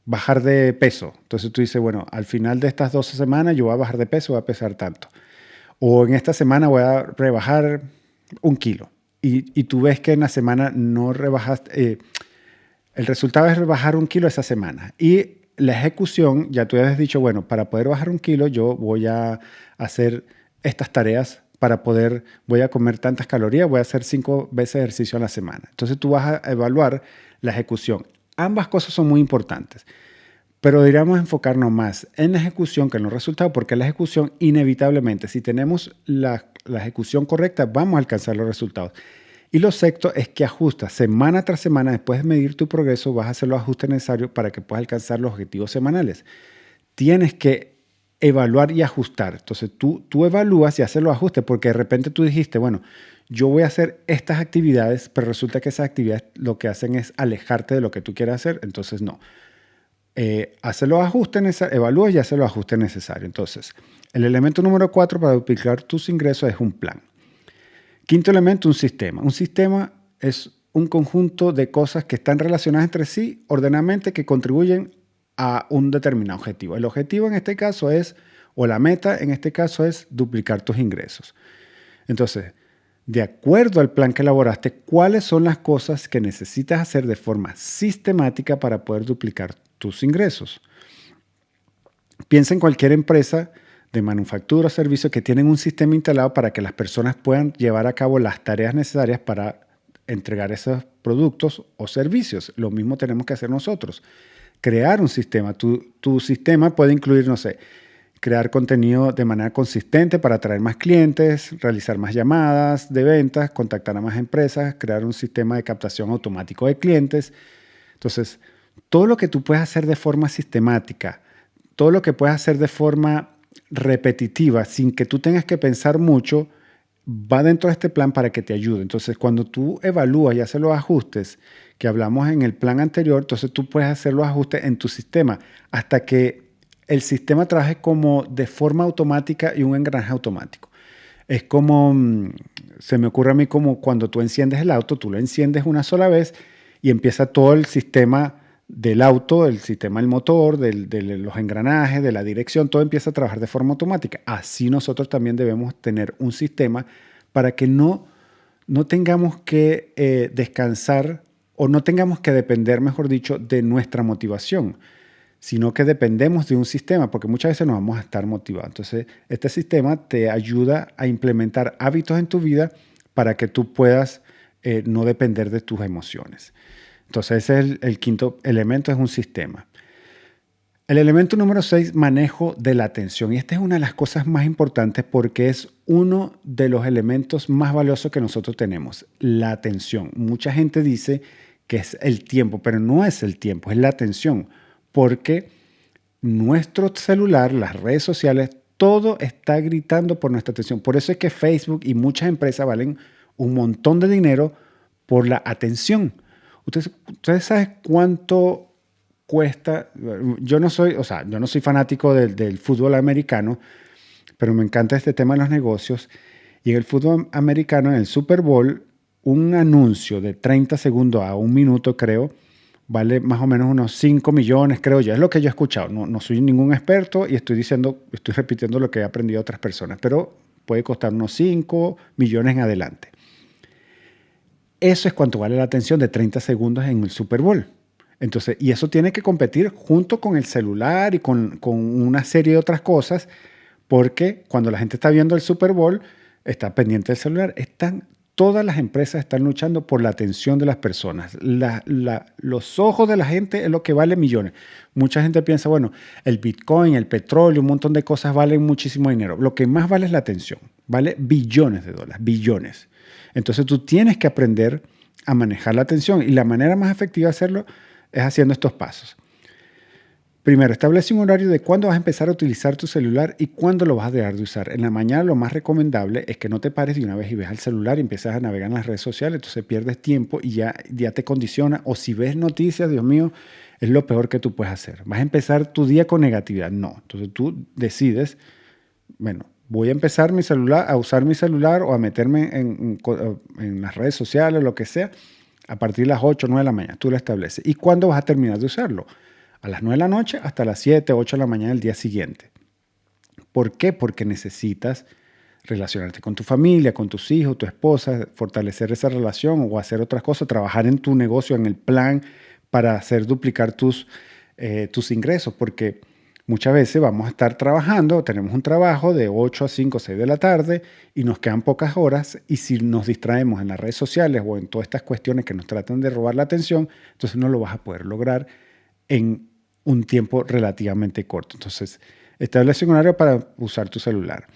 bajar de peso. Entonces tú dices, bueno, al final de estas 12 semanas yo voy a bajar de peso, voy a pesar tanto. O en esta semana voy a rebajar 1 kilo. Y tú ves que en la semana no rebajaste, el resultado es rebajar 1 kilo esa semana. Y la ejecución, ya tú habías dicho, bueno, para poder bajar 1 kilo yo voy a hacer estas tareas voy a comer tantas calorías, voy a hacer 5 veces ejercicio a la semana. Entonces tú vas a evaluar la ejecución. Ambas cosas son muy importantes, pero deberíamos enfocarnos más en la ejecución que en los resultados, porque la ejecución inevitablemente, si tenemos la ejecución correcta, vamos a alcanzar los resultados. Y lo sexto es que ajustas semana tras semana, después de medir tu progreso, vas a hacer los ajustes necesarios para que puedas alcanzar los objetivos semanales. Tienes que evaluar y ajustar. Entonces tú evalúas y haces los ajustes, porque de repente tú dijiste, bueno, yo voy a hacer estas actividades, pero resulta que esas actividades lo que hacen es alejarte de lo que tú quieres hacer, entonces no. Hace los ajustes, evalúa y hace los ajustes necesarios. Entonces, el elemento número 4 para duplicar tus ingresos es un plan. Quinto elemento, un sistema. Un sistema es un conjunto de cosas que están relacionadas entre sí ordenadamente que contribuyen a un determinado objetivo. El objetivo en este caso es, o la meta en este caso es duplicar tus ingresos. Entonces, de acuerdo al plan que elaboraste, ¿cuáles son las cosas que necesitas hacer de forma sistemática para poder duplicar tus ingresos? Piensa en cualquier empresa de manufactura o servicio que tienen un sistema instalado para que las personas puedan llevar a cabo las tareas necesarias para entregar esos productos o servicios. Lo mismo tenemos que hacer nosotros. Crear un sistema. Tu sistema puede incluir, no sé, crear contenido de manera consistente para atraer más clientes, realizar más llamadas de ventas, contactar a más empresas, crear un sistema de captación automático de clientes. Entonces, todo lo que tú puedes hacer de forma sistemática, todo lo que puedes hacer de forma repetitiva, sin que tú tengas que pensar mucho, va dentro de este plan para que te ayude. Entonces, cuando tú evalúas y haces los ajustes que hablamos en el plan anterior, entonces tú puedes hacer los ajustes en tu sistema hasta que el sistema trabaje como de forma automática y un engranaje automático. Es como, se me ocurre a mí como cuando tú enciendes el auto, tú lo enciendes una sola vez y empieza todo el sistema del auto, el sistema del motor, de los engranajes, de la dirección, todo empieza a trabajar de forma automática. Así nosotros también debemos tener un sistema para que no tengamos que descansar o no tengamos que depender, mejor dicho, de nuestra motivación, sino que dependemos de un sistema, porque muchas veces nos vamos a estar motivados. Entonces, este sistema te ayuda a implementar hábitos en tu vida para que tú puedas no depender de tus emociones. Entonces, ese es el quinto elemento, es un sistema. El elemento número 6, manejo de la atención. Y esta es una de las cosas más importantes porque es uno de los elementos más valiosos que nosotros tenemos, la atención. Mucha gente dice que es el tiempo, pero no es el tiempo, es la atención. Porque nuestro celular, las redes sociales, todo está gritando por nuestra atención. Por eso es que Facebook y muchas empresas valen un montón de dinero por la atención. ¿Ustedes saben cuánto cuesta? Yo no soy fanático del fútbol americano, pero me encanta este tema de los negocios. Y en el fútbol americano, en el Super Bowl, un anuncio de 30 segundos a 1 minuto, creo, vale más o menos unos 5 millones, creo yo. Es lo que yo he escuchado. No soy ningún experto y estoy repitiendo lo que he aprendido de otras personas, pero puede costar unos 5 millones en adelante. eso es cuánto vale la atención de 30 segundos en el Super Bowl. Entonces, y eso tiene que competir junto con el celular y con una serie de otras cosas, porque cuando la gente está viendo el Super Bowl, está pendiente del celular. Todas las empresas están luchando por la atención de las personas. Los ojos de la gente es lo que vale millones. Mucha gente piensa, bueno, el Bitcoin, el petróleo, un montón de cosas valen muchísimo dinero. Lo que más vale es la atención. Vale billones de dólares, billones. Entonces tú tienes que aprender a manejar la atención y la manera más efectiva de hacerlo es haciendo estos pasos. Primero, establece un horario de cuándo vas a empezar a utilizar tu celular y cuándo lo vas a dejar de usar. En la mañana lo más recomendable es que no te pares de una vez y ves al celular y empiezas a navegar en las redes sociales, entonces pierdes tiempo y ya te condiciona. O si ves noticias, Dios mío, es lo peor que tú puedes hacer. ¿Vas a empezar tu día con negatividad? No. Entonces tú decides, bueno, voy a empezar a usar mi celular o a meterme en las redes sociales, lo que sea, a partir de las 8 o 9 de la mañana. Tú lo estableces. ¿Y cuándo vas a terminar de usarlo? A las 9 de la noche hasta las 7, 8 de la mañana del día siguiente. ¿Por qué? Porque necesitas relacionarte con tu familia, con tus hijos, tu esposa, fortalecer esa relación o hacer otras cosas, trabajar en tu negocio, en el plan para hacer duplicar tus ingresos, porque muchas veces vamos a estar trabajando, tenemos un trabajo de 8 a 5 o 6 de la tarde y nos quedan pocas horas y si nos distraemos en las redes sociales o en todas estas cuestiones que nos tratan de robar la atención, entonces no lo vas a poder lograr en un tiempo relativamente corto. Entonces, establece un horario para usar tu celular.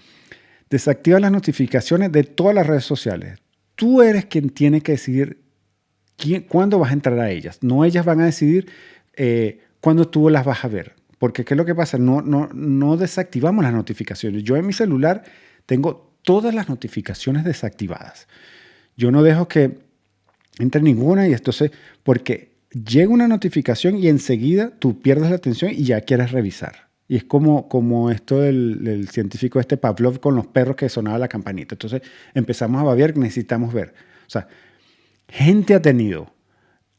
Desactiva las notificaciones de todas las redes sociales. Tú eres quien tiene que decidir cuándo vas a entrar a ellas. No ellas van a decidir cuándo tú las vas a ver. Porque ¿qué es lo que pasa? No desactivamos las notificaciones. Yo en mi celular tengo todas las notificaciones desactivadas. Yo no dejo que entre ninguna y entonces, porque llega una notificación y enseguida tú pierdes la atención y ya quieres revisar. Y es como esto del científico Pavlov con los perros que sonaba la campanita. Entonces empezamos a babear, necesitamos ver. O sea, gente ha tenido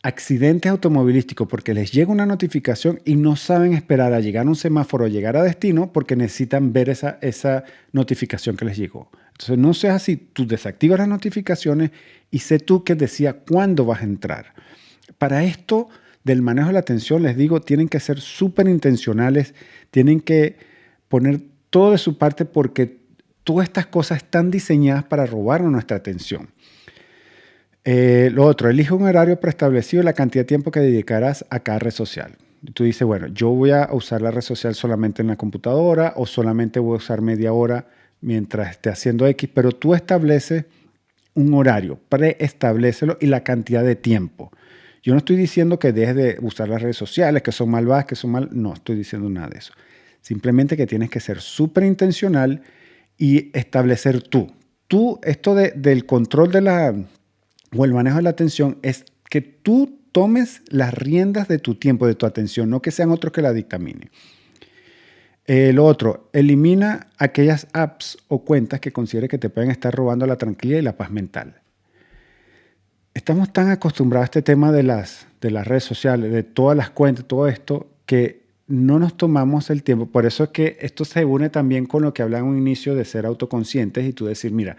accidentes automovilísticos porque les llega una notificación y no saben esperar a llegar a un semáforo o llegar a destino porque necesitan ver esa notificación que les llegó. Entonces no seas así, tú desactivas las notificaciones y sé tú que decía cuándo vas a entrar. Para esto del manejo de la atención, les digo, tienen que ser súper intencionales, tienen que poner todo de su parte porque todas estas cosas están diseñadas para robarnos nuestra atención. Lo otro, elige un horario preestablecido, la cantidad de tiempo que dedicarás a cada red social. Tú dices, bueno, yo voy a usar la red social solamente en la computadora o solamente voy a usar media hora mientras esté haciendo X, pero tú estableces un horario, preestablécelo y la cantidad de tiempo. Yo no estoy diciendo que dejes de usar las redes sociales, que son malvadas, que son mal. No estoy diciendo nada de eso. Simplemente que tienes que ser súper intencional y establecer tú. Esto del control o el manejo de la atención es que tú tomes las riendas de tu tiempo, de tu atención, no que sean otros que la dictaminen. Lo otro, elimina aquellas apps o cuentas que consideres que te pueden estar robando la tranquilidad y la paz mental. Estamos tan acostumbrados a este tema de las redes sociales, de todas las cuentas, todo esto, que no nos tomamos el tiempo. Por eso es que esto se une también con lo que hablaba en un inicio de ser autoconscientes y tú decir, mira,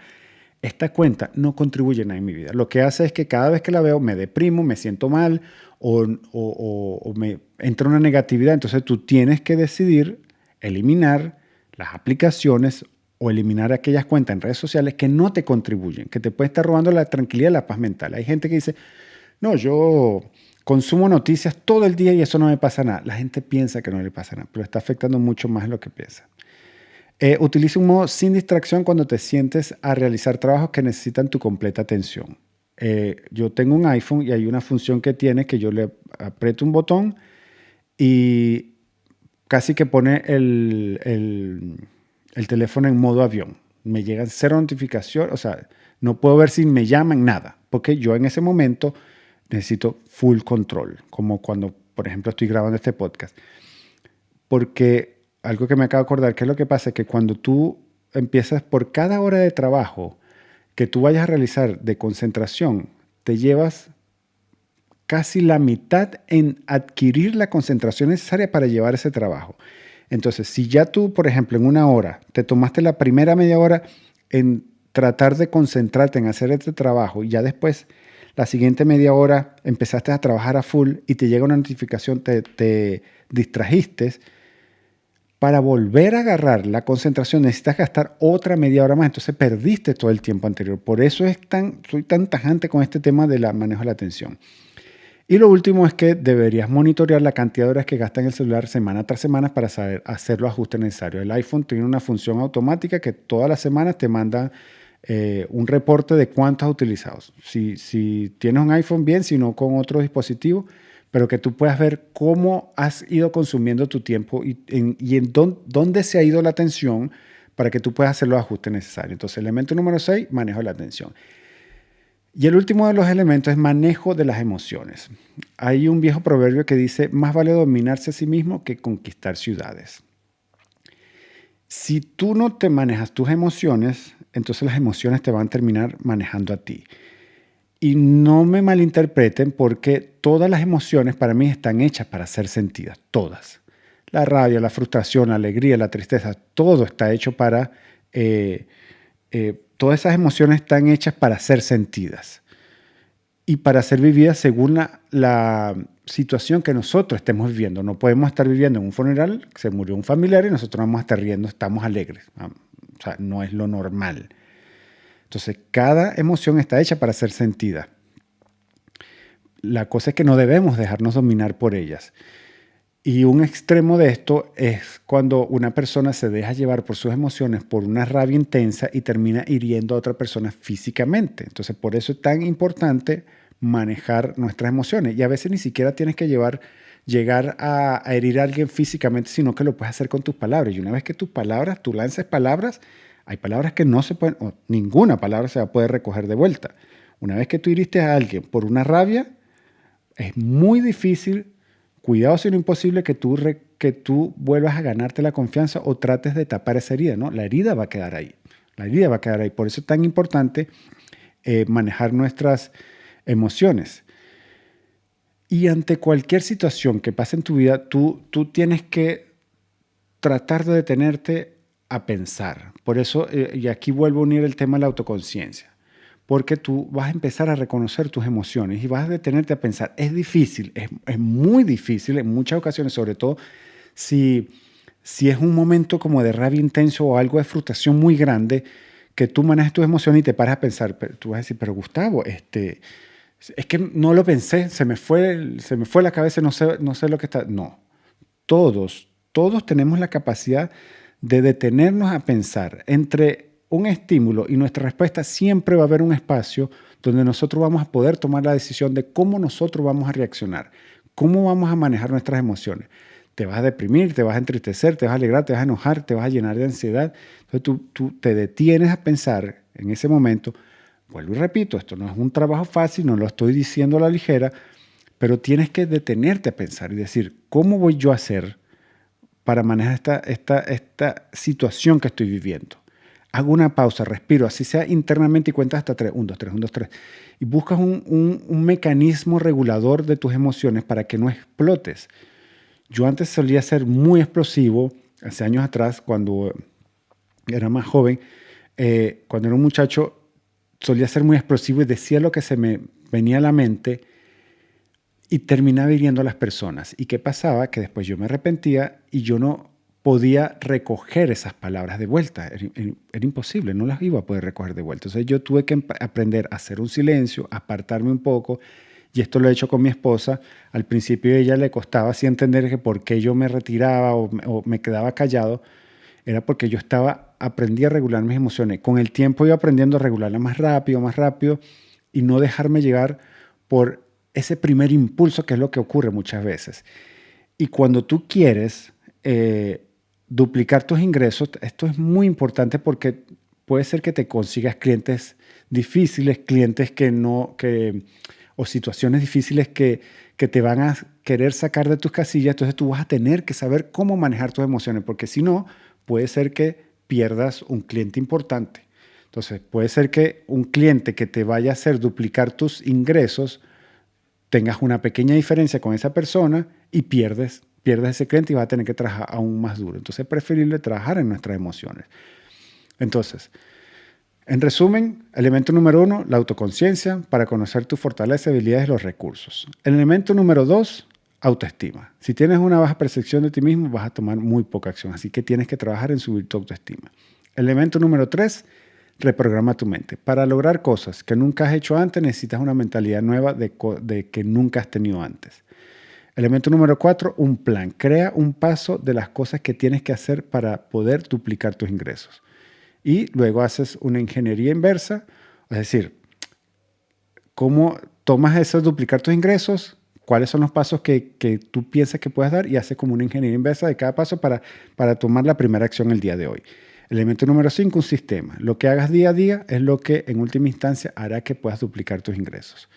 esta cuenta no contribuye nada en mi vida. Lo que hace es que cada vez que la veo me deprimo, me siento mal o me entra una negatividad. Entonces tú tienes que decidir eliminar las aplicaciones o eliminar aquellas cuentas en redes sociales que no te contribuyen, que te pueden estar robando la tranquilidad y la paz mental. Hay gente que dice, no, yo consumo noticias todo el día y eso no me pasa nada. La gente piensa que no le pasa nada, pero está afectando mucho más de lo que piensa. Utiliza un modo sin distracción cuando te sientes a realizar trabajos que necesitan tu completa atención. Yo tengo un iPhone y hay una función que tiene que yo le aprieto un botón y casi que pone el teléfono en modo avión. Me llegan cero notificaciones, o sea, no puedo ver si me llaman, nada, porque yo en ese momento necesito full control, como cuando, por ejemplo, estoy grabando este podcast. Porque algo que me acabo de acordar, que es lo que pasa, es que cuando tú empiezas por cada hora de trabajo que tú vayas a realizar de concentración, te llevas casi la mitad en adquirir la concentración necesaria para llevar ese trabajo. Entonces, si ya tú, por ejemplo, en una hora te tomaste la primera media hora en tratar de concentrarte en hacer este trabajo y ya después la siguiente media hora empezaste a trabajar a full y te llega una notificación, te distrajiste. Para volver a agarrar la concentración necesitas gastar otra media hora más, entonces perdiste todo el tiempo anterior. Por eso soy tan tajante con este tema del manejo de la atención. Y lo último es que deberías monitorear la cantidad de horas que gastas en el celular semana tras semana para saber hacer los ajustes necesarios. El iPhone tiene una función automática que todas las semanas te manda un reporte de cuánto has utilizado. Si tienes un iPhone, bien, si no con otro dispositivo, pero que tú puedas ver cómo has ido consumiendo tu tiempo y en dónde se ha ido la atención para que tú puedas hacer los ajustes necesarios. Entonces, elemento número 6, manejo de la atención. Y el último de los elementos es manejo de las emociones. Hay un viejo proverbio que dice, más vale dominarse a sí mismo que conquistar ciudades. Si tú no te manejas tus emociones, entonces las emociones te van a terminar manejando a ti. Y no me malinterpreten porque todas las emociones para mí están hechas para ser sentidas, todas. La rabia, la frustración, la alegría, la tristeza, todo está hecho para... todas esas emociones están hechas para ser sentidas y para ser vividas según la situación que nosotros estemos viviendo. No podemos estar viviendo en un funeral, se murió un familiar y nosotros vamos a estar riendo, estamos alegres. O sea, no es lo normal. Entonces, cada emoción está hecha para ser sentida. La cosa es que no debemos dejarnos dominar por ellas. Y un extremo de esto es cuando una persona se deja llevar por sus emociones por una rabia intensa y termina hiriendo a otra persona físicamente. Entonces, por eso es tan importante manejar nuestras emociones. Y a veces ni siquiera tienes que llegar a herir a alguien físicamente, sino que lo puedes hacer con tus palabras. Y una vez que tú lances palabras, hay palabras que no se pueden, o ninguna palabra se va a poder recoger de vuelta. Una vez que tú hiriste a alguien por una rabia, es muy difícil, cuidado si no imposible, que tú vuelvas a ganarte la confianza o trates de tapar esa herida, ¿no? La herida va a quedar ahí. La herida va a quedar ahí. Por eso es tan importante manejar nuestras emociones. Y ante cualquier situación que pase en tu vida, tú tienes que tratar de detenerte a pensar. Por eso, y aquí vuelvo a unir el tema de la autoconciencia. Porque tú vas a empezar a reconocer tus emociones y vas a detenerte a pensar. Es difícil, es muy difícil en muchas ocasiones, sobre todo si es un momento como de rabia intenso o algo de frustración muy grande, que tú manejas tus emociones y te paras a pensar. Pero tú vas a decir, pero Gustavo, es que no lo pensé, se me fue la cabeza, no sé lo que está. No, todos tenemos la capacidad de detenernos a pensar. Entre un estímulo y nuestra respuesta siempre va a haber un espacio donde nosotros vamos a poder tomar la decisión de cómo nosotros vamos a reaccionar, cómo vamos a manejar nuestras emociones. Te vas a deprimir, te vas a entristecer, te vas a alegrar, te vas a enojar, te vas a llenar de ansiedad. Entonces tú te detienes a pensar en ese momento. Vuelvo y repito, esto no es un trabajo fácil, no lo estoy diciendo a la ligera, pero tienes que detenerte a pensar y decir, ¿cómo voy yo a hacer para manejar esta situación que estoy viviendo? Hago una pausa, respiro, así sea internamente y cuentas hasta 3. 1, 2, 3, 1, 2, 3. Y buscas un mecanismo regulador de tus emociones para que no explotes. Yo antes solía ser muy explosivo, hace años atrás, cuando era más joven, cuando era un muchacho, solía ser muy explosivo y decía lo que se me venía a la mente y terminaba hiriendo a las personas. ¿Y qué pasaba? Que después yo me arrepentía y yo no podía recoger esas palabras de vuelta. Era imposible, no las iba a poder recoger de vuelta. Entonces yo tuve que aprender a hacer un silencio, apartarme un poco, y esto lo he hecho con mi esposa. Al principio a ella le costaba así entender que por qué yo me retiraba o me quedaba callado, era porque yo aprendí a regular mis emociones. Con el tiempo iba aprendiendo a regularlas más rápido, y no dejarme llevar por ese primer impulso, que es lo que ocurre muchas veces. Y cuando tú quieres duplicar tus ingresos, esto es muy importante porque puede ser que te consigas clientes difíciles, clientes o situaciones difíciles que te van a querer sacar de tus casillas. Entonces tú vas a tener que saber cómo manejar tus emociones, porque si no, puede ser que pierdas un cliente importante. Entonces puede ser que un cliente que te vaya a hacer duplicar tus ingresos, tengas una pequeña diferencia con esa persona y pierdes ese cliente y vas a tener que trabajar aún más duro. Entonces es preferible trabajar en nuestras emociones. Entonces, En resumen, elemento número 1, la autoconciencia para conocer tu fortaleza, habilidades y los recursos. El elemento número 2, autoestima. Si tienes una baja percepción de ti mismo, vas a tomar muy poca acción, así que tienes que trabajar en subir tu autoestima. Elemento número 3, reprograma tu mente. Para lograr cosas que nunca has hecho antes, necesitas una mentalidad nueva de que nunca has tenido antes. Elemento número 4, un plan. Crea un paso de las cosas que tienes que hacer para poder duplicar tus ingresos. Y luego haces una ingeniería inversa, es decir, cómo tomas eso, duplicar tus ingresos, cuáles son los pasos que tú piensas que puedes dar y haces como una ingeniería inversa de cada paso para tomar la primera acción el día de hoy. Elemento número 5, un sistema. Lo que hagas día a día es lo que en última instancia hará que puedas duplicar tus ingresos.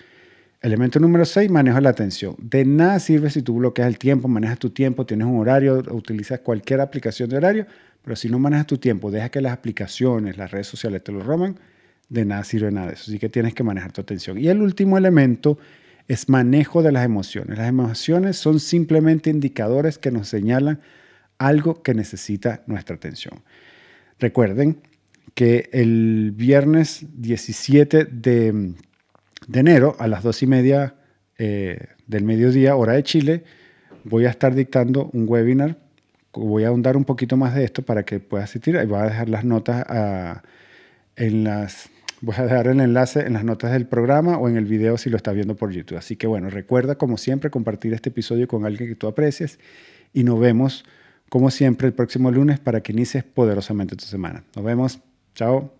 Elemento número 6, manejo de la atención. De nada sirve si tú bloqueas el tiempo, manejas tu tiempo, tienes un horario, utilizas cualquier aplicación de horario, pero si no manejas tu tiempo, dejas que las aplicaciones, las redes sociales te lo roban, de nada sirve nada de eso. Así que tienes que manejar tu atención. Y el último elemento es manejo de las emociones. Las emociones son simplemente indicadores que nos señalan algo que necesita nuestra atención. Recuerden que el viernes 17 de enero a las 2:30 del mediodía, hora de Chile, voy a estar dictando un webinar. Voy a ahondar un poquito más de esto para que puedas asistir. Voy a dejar las notas voy a dejar el enlace en las notas del programa o en el video si lo estás viendo por YouTube. Así que bueno, recuerda como siempre compartir este episodio con alguien que tú aprecies y nos vemos como siempre el próximo lunes para que inicies poderosamente tu semana. Nos vemos. Chao.